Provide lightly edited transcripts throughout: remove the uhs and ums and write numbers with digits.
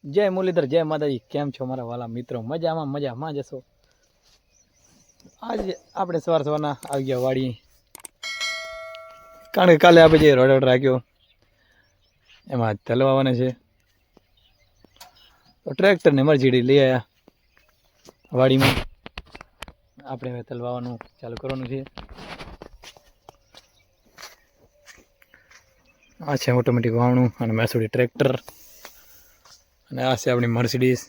જય મુરલીધર, જય માતાજી. કેમ છો મારા વાલા મિત્રો? મજામાં જશો. આજે આપણે સવારના આવી ગયા વાડી, કારણ કે કાલે આપણે જે રોડ રાખ્યો એમાં તલવાવાના છે, તો ટ્રેક્ટરને મરજીડી લઈ આવ્યા વાડીમાં. આપણે હવે તલવાવાનું ચાલુ કરવાનું છે. આ છે ઓટોમેટિક વાવણું અને મેસુડી ટ્રેક્ટર, અને આ છે આપણી મર્સિડીઝ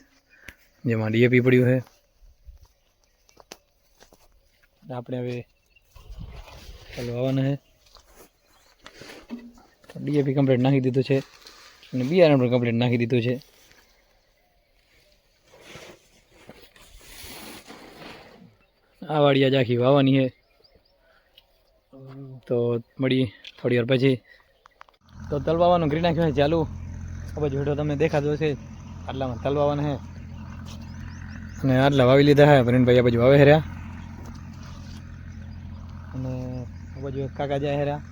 જેમાં ડીએપી પડ્યું છે. આપણે હવે વાવવાના છે. ડીએપી કમ્પ્લીટ નાખી દીધું છે અને બિયારણ પણ કમ્પ્લીટ નાખી દીધું છે. આ વાડી આજે આખી વાવવાની છે, તો મળી થોડી વાર પછી. તો તલ વાવવાનું કરી નાખ્યું છે ચાલુ. આ બાજુ હેઠો તમને દેખાતો હશે, આટલામાં તલ વાવવાના છે અને આટલા વાવી લીધા છે. પ્રવીણભાઈ આ બાજુ વાવે હેર્યા, અને આ બાજુ એક કાકા જાય હેર્યા,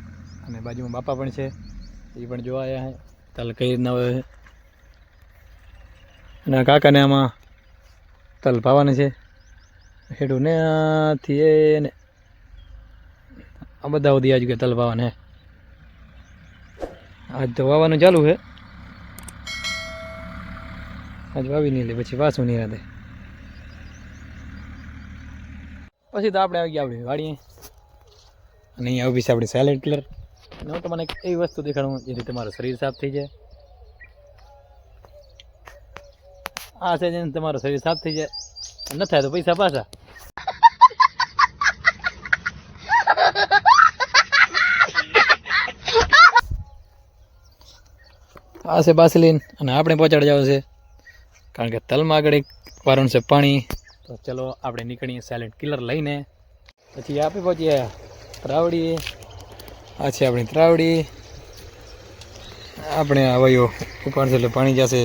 અને બાજુમાં બાપા પણ છે, એ પણ જોવા આવ્યા છે તલ કઈ રીતના વાવે છે. અને આ કાકાને આમાં તલ પાવાના છે હેઠું ને આથી એને આ બધા સુધી આજુ કે તલ પાવાના છે. આજ તો વાવવાનું ચાલુ છે, આજ વાવી નહીં લે પછી પાછું નહીં રાતે. પછી તો આપણે આવી ગયા આપણી વાડીએ, અને અહીંયા ઊભી છે આપણી સાયલેન્ટ કિલર. અને હું તમને એવી વસ્તુ દેખાડું જેથી તમારું શરીર સાફ થઈ જાય. આ છે જેને તમારું શરીર સાફ થઈ જાય, ન થાય તો પૈસા પાછા. આ છે બાસલીન, અને આપણે પહોંચાડી જવું છે કારણ કે તલમાં આગળ એક વારણ છે પાણી. તો ચલો આપણે નીકળીએ સાયલેન્ટ કિલર લઈને. પછી આપણે પહોંચીએ ત્રાવડી. આ છે આપણી ત્રાવડી. આપણે આવયો ઉપાડશે એટલે પાણી જશે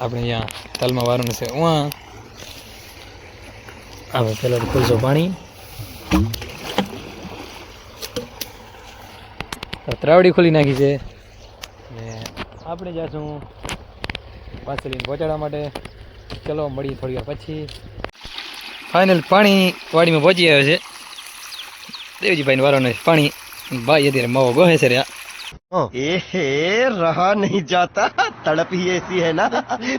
આપણે અહીંયા તલમાં વારણ છે ઉવા. હવે પહેલાં ખુલશો પાણી. ત્રાવડી ખોલી નાખી છે, અને આપણે જઈશું પાછળ પહોંચાડવા માટે. ચલો મળીએ થોડી વાર પછી. ફાઇનલ પાણી વાડીમાં પહોંચી આવ્યો છે. દેવજીભાઈ વાળાનો પાણી ભાઈ અત્યારે માવો ગોહે છે રે. एहे रहा नहीं जाता, तड़प ही ऐसी है ना.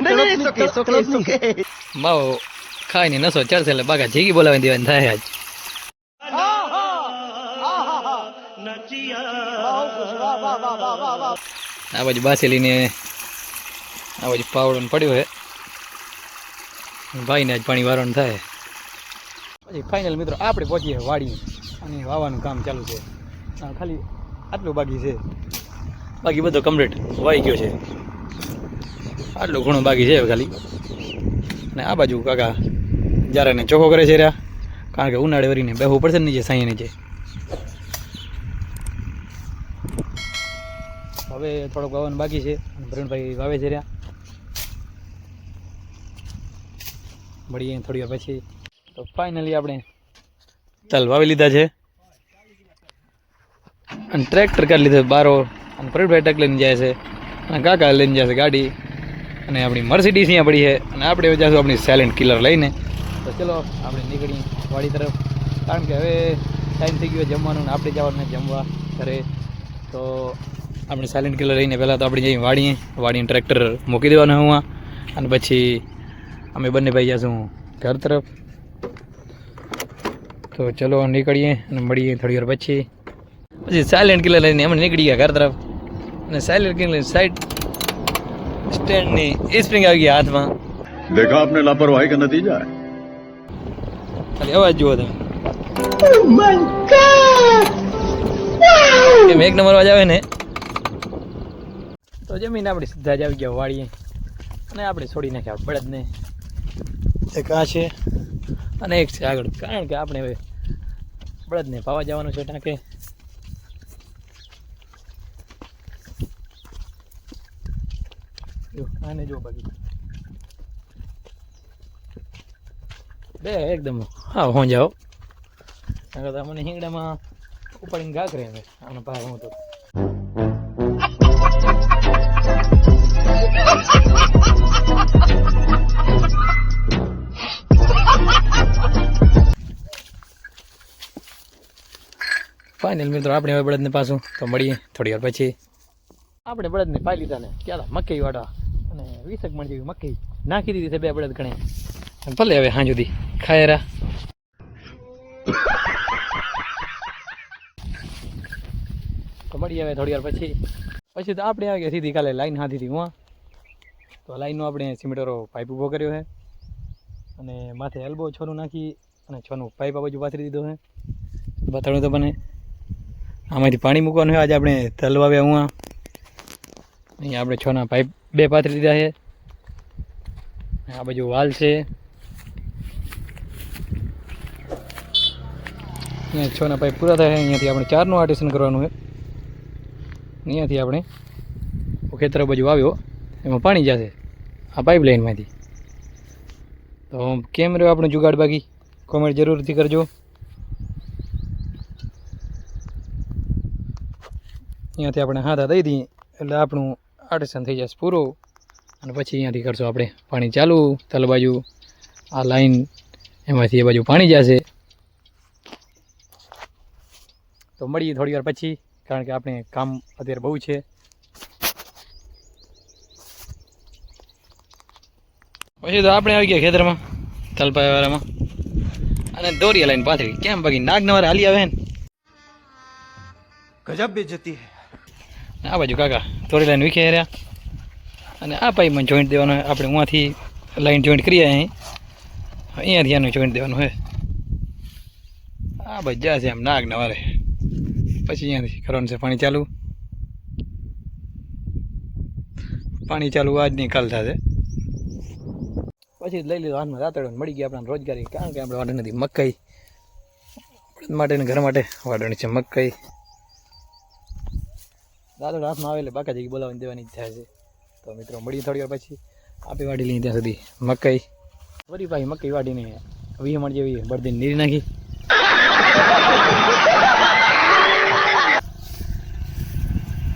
नहीं सुके માવો ખાઈને નસો ચડશે એટલે બાકા જીગી બોલાવી દેવાની થાય. આજ આ બાજુ બાસેલીને આ બાજુ પાવડો પડ્યો છે, ભાઈને આજ પાણી વારવાનું થાય. પછી ફાઇનલ મિત્રો આપણે પહોંચીએ વાડી, અને વાવવાનું કામ ચાલુ છે. ખાલી આટલું બાકી છે, બાકી બધો કમ્પ્લીટ વાઈ ગયો છે. આટલું ઘણું બાકી છે ખાલી. અને આ બાજુ કાકા જ્યારે ચોખ્ખો કરે છે રહ્યા, કારણ કે ઉનાળે વરીને બેહવું પડશે ને નીચે, સાંઈ નીચે. હવે થોડોક વાવવાનું બાકી છે, પ્રવીણભાઈ વાવે છે રહ્યા. મળીએ થોડી વાર પછી. તો ફાઇનલી આપણે તલ વાવી લીધા છે, અને ટ્રેક્ટર કાઢી લીધો બારો, અને પ્રવીણભાઈ ટ્રેક લઈને જાય છે, અને કાકા લઈને જાય છે ગાડી, અને આપણી મર્સિડીઝ અહીંયા પડી છે. અને આપણે જઈશું આપણી સાયલેન્ટ કિલર લઈને. તો ચલો આપણે નીકળીએ વાડી તરફ, કારણ કે હવે ટાઈમ થઈ ગયો જમવાનું, ને આપણે જવાનું જમવા ઘરે. તો આપણે સાયલેન્ટ કિલર લઈને પહેલાં તો આપણે જઈએ વાડીએ. વાડીને ટ્રેક્ટર મૂકી દેવાનું હું, અને પછી અમે બંને ભાઈ જઈશું ઘર તરફ. તો ચલો નીકળીએ અને મળીએ થોડી વાર પછી. પછી સાયલેન્ટ કિલર લઈને અમે નીકળી ગયા ઘર તરફ, અને સાયલેન્ટ કિલર સાઈડ સ્ટેન્ડની સ્પ્રિંગ આવી ગયા હાથમાં. देखा आपने लापरवाही का नतीजा है. ખાલી અવાજ જુઓ તમે, એમ એક નંબર અવાજ આવે ને. તો જમીન આપણી સીધા જ આવી ગયા વાળીએ, અને આપણે છોડી નાખ્યા બળદને. એક આ છે અને એક છે આગળ, કારણ કે આપણે હવે બળદને પાવા જવાનું છે ટાંકે. આને જો બાકી બે એકદમ હા હો જાઓ, કારણ કે મને હિંગડામાં ઉપાડીને ઘા કરે હવે આનો ભાગ હું તો. ફાઇનલ મિત્રો આપણે હવે બળદને પાછું તો મળીએ થોડી વાર પછી. આપણે બળદને પાઈ લીધા ને ક્યાં મકઈ વાળા અને 20 મણ જેવી મકઈ નાખી દીધી છે 2 બળદ ગણે. ભલે હવે હાં સુધી ખાયરા. તો મળીએ હવે થોડી વાર પછી તો આપણે આવી ગયા સીધી કાલે લાઈન હાથી હતી હું તો લાઈનનો આપણે સિમેન્ટરો પાઇપ ઊભો કર્યો છે અને માથે એલ્બો છોનું નાખી અને છોનું પાઇપ આ બાજુ પાથરી દીધો છે. બતાડું તો બને આમાંથી પાણી મૂકવાનું છે. આજે આપણે તલ વાવ્યા હું અહીંયા આપણે છોના પાઇપ 2 પાથરી દીધા છે. આ બાજુ વાલ છે. અહીંયા છોના પાઇપ પૂરા થાય અહીંયાથી આપણે 4નું આર્ટિશન કરવાનું છે. અહીંયાથી આપણે ખેતર બાજુ આવ્યો એમાં પાણી જશે આ પાઇપ લાઇનમાંથી. તો કેમ રહ્યો આપણું જુગાડ બાકી કોમેન્ટ જરૂરથી કરજો. અહીંયાથી આપણે હાથા દઈ દઈએ એટલે આપણું આર્ટિશન થઈ જશે પૂરું અને પછી અહીંયાથી કરશું આપણે પાણી ચાલુ તલ બાજુ આ લાઈન એમાંથી એ બાજુ પાણી જશે. તો મળીએ થોડી વાર પછી કારણ કે આપણે કામ અત્યારે બહુ છે. પછી તો આપણે આવી ગયા ખેતરમાં તલપાયાવાળામાં અને દોરીયા લાઈન પાથરી કેમ બાકી નાગ નવારે હાલી આવે ને गजब बेइज्जती है. આ બાજુ કાકા દોરી લાઈન વીખે રહ્યા અને આ પાઇપમાં જોઈન્ટ દેવાનું હોય. આપણે ઉहाँથી લાઈન જોઈન્ટ કરીએ અહીંયાથી આનું જોઈન્ટ દેવાનું હોય. આ બાજુ જશે આમ નાગ નવારે પછી અહીંયાથી કરવાનું છે પાણી ચાલુ આજની કાલ થશે. પછી લઈ લીધો હાથમાં રાતડો મળી ગયા આપણને રોજગારી કારણ કે આપણે વાડણી નથી મકાઈ માટે ને ઘર માટે વાડણી છે મકાઈ. રાતડો હાથમાં આવે એટલે બાકા જગ્યાએ બોલાવીને દેવાની ઈચ્છા છે. તો મિત્રો મળીએ થોડી વાર પછી આપી વાડી લઈએ ત્યાં સુધી મકાઈ વળી ભાઈ મકાઈ વાડીને 20 મણ જેવી બળદીને નીરી નાખી.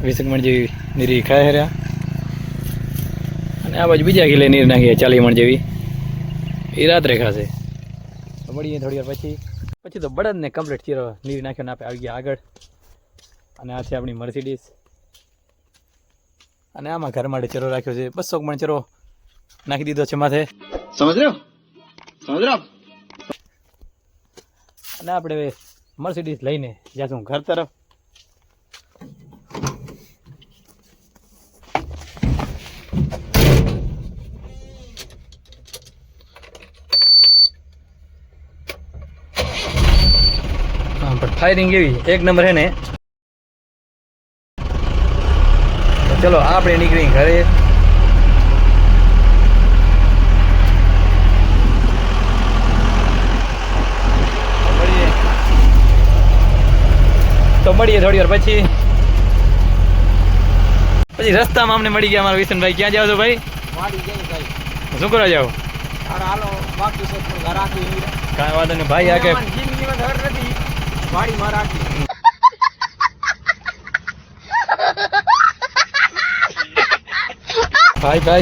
20 મણ જેવી નીરી ખાય રહ્યા અને આ બાજુ બીજા કિલે નીર નાખીએ 40 મણ જેવી એ રાત્રે ખાશે. તો મળીએ થોડી વાર પછી તો બળદને કમ્પ્લીટ ચીરો નીર નાખ્યો ને આપણે આવી ગયા આગળ અને આ છે આપણી મર્સિડીઝ અને આમાં ઘર માટે ચરો રાખ્યો છે 200 મણ ચરો નાખી દીધો છે માથે. समझ रहे हो અને આપણે હવે મર્સિડીઝ લઈને જાશું ઘર તરફ. પણ ફાયરિંગ એવી 1 નંબર હે ને. તો ચલો આપણે નીકળી ઘરે. તો મળીએ થોડી વાર પછી રસ્તામાં અમને મળી ગયા અમારા વિશનભાઈ. ક્યાં જાવ છો ભાઈ? શું કરવા જાવ? કાંઈ વાંધો નહીં ભાઈ આગે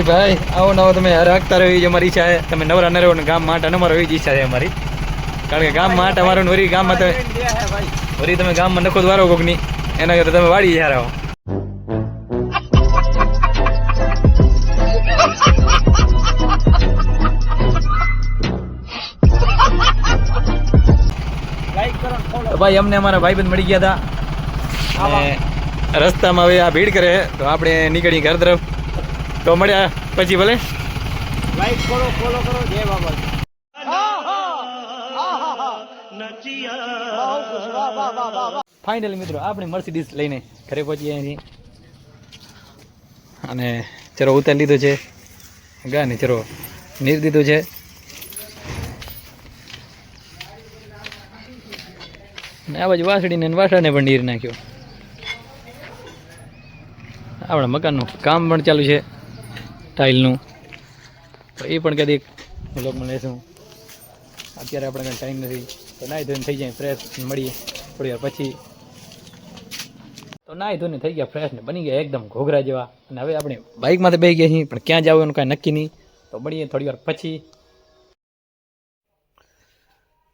ભાઈ આવો નવો તમે રાખતા રહ્યો એ અમારી ઈચ્છા છે. તમે નવરા ન રહો ને ગામ માટે અમારો એ જ ઈચ્છા છે અમારી કારણ કે ગામ માટે અમારું વરી ગામમાં તમે વરી તમે ગામમાં નખો દ્વારો કોકની એના કરતા તમે વાડી યાર આવો. તો ભાઈ અમને અમારા ભાઈબંધ મળી ગયા હતા અને રસ્તામાં હવે આ ભીડ કરે તો આપણે નીકળી ઘર તરફ. તો મળ્યા પછી ભલે लाइक करो फॉलो करो जय बाबा. ફાઇનલી મિત્રો આપણે મર્સિડીઝ લઈને ઘરે પહોંચી અહીંથી અને ચરો ઉતારી લીધો છે ગાને ચરો નીર દીધો છે. અને આ બાજુ વાસળીને વાસળાને પણ નીર નાખ્યો. આપણા મકાનનું કામ પણ ચાલુ છે ટાઇલનું તો એ પણ કદી બ્લોગમાં લેશું. અત્યારે આપણે કાંઈ ટાઈમ નથી તો નાહી ધોઈને થઈ જાય ફ્રેશ મળીએ થોડી વાર પછી. તો નાહી ધોઈને થઈ ગયા ફ્રેશ ને બની ગયા એકદમ ઘોઘરા જેવા અને હવે આપણે બાઇકમાં તો બેસી ગયા છીએ પણ ક્યાં જવું એનું કાંઈ નક્કી નહીં. તો મળીએ થોડી વાર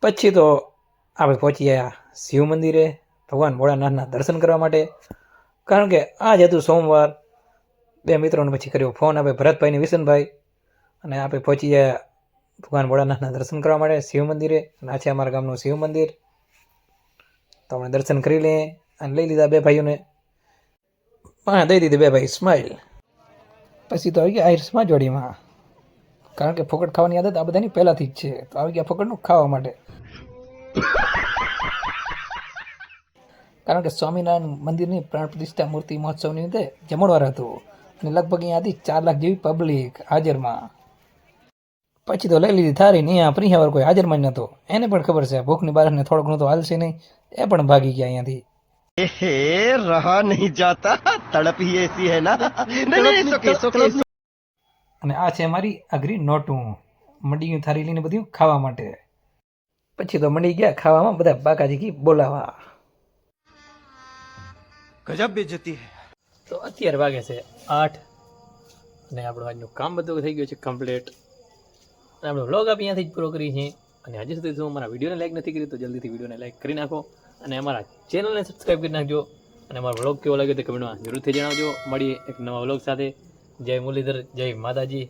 પછી તો આપણે પહોંચી ગયા શિવ મંદિરે ભગવાન ભોળાનાથના દર્શન કરવા માટે. કારણ કે આજ હતું સોમવાર. બે મિત્રોને પછી કર્યો ફોન આપણે ભરતભાઈ ને વિશનભાઈ, અને આપણે પહોંચી ગયા ભગવાન ભોળાનાથના દર્શન કરવા માટે શિવ મંદિરે. અને આ છે અમારા ગામનું શિવ મંદિર. તો આપણે દર્શન કરી લઈએ અને લઈ લીધા બે ભાઈઓને. હા, દઈ દીધી બે ભાઈ સ્માઇલ. પછી તો આવી ગયા આયર્સમાં જોડીમાં. કારણ કે ફોકટ ખાવાની આદત આ બધાની પહેલાંથી જ છે. તો આવી ગયા ફોકટનું ખાવા માટે. કારણ કે સ્વામિનારાયણ મંદિરની પ્રાણ પ્રતિષ્ઠા મૂર્તિ મહોત્સવની રીતે જમણવાર હતું, અને લગભગ અહીંયાથી 4 લાખ જેવી પબ્લિક હાજરમાં. પછી તો લઈ લીધી થારી ને અહીંયા પ્રિયાવર કોઈ હાજરમાં જ નહોતો. એને પણ ખબર છે ભૂખની બારસને થોડો ઘણું તો હાલશે નહીં, એ પણ ભાગી ગયા અહીંયાથી. रहा नहीं जाता, तड़प ही ऐसी है ना. नहीं, okay. અને આ છે અમારી અઘરી નોટું. મંડી ગયું થારી લઈને બધું ખાવા માટે. પછી તો મંડી ગયા ખાવામાં બધા બાકાજી કી બોલાવા. गजब बेइज्जती है. તો અત્યારે વાગે છે 8, અને આપણું આજનું કામ બધું થઈ ગયું છે કમ્પ્લીટ. અને આપણો વ્લોગ આપણે અહીંયાથી જ પૂરો કરીએ છીએ. અને હજી સુધી જો અમારા વિડીયોને લાઈક નથી કરી તો જલ્દીથી વિડીયોને લાઈક કરી નાખો, અને અમારા ચેનલને સબસ્ક્રાઈબ કરી નાખજો. અને અમારો વ્લોગ કેવો લાગ્યો તે કમેન્ટમાં જરૂરથી જણાવજો. મળીએ એક નવા વ્લોગ સાથે. જય મુરલીધર, જય માતાજી.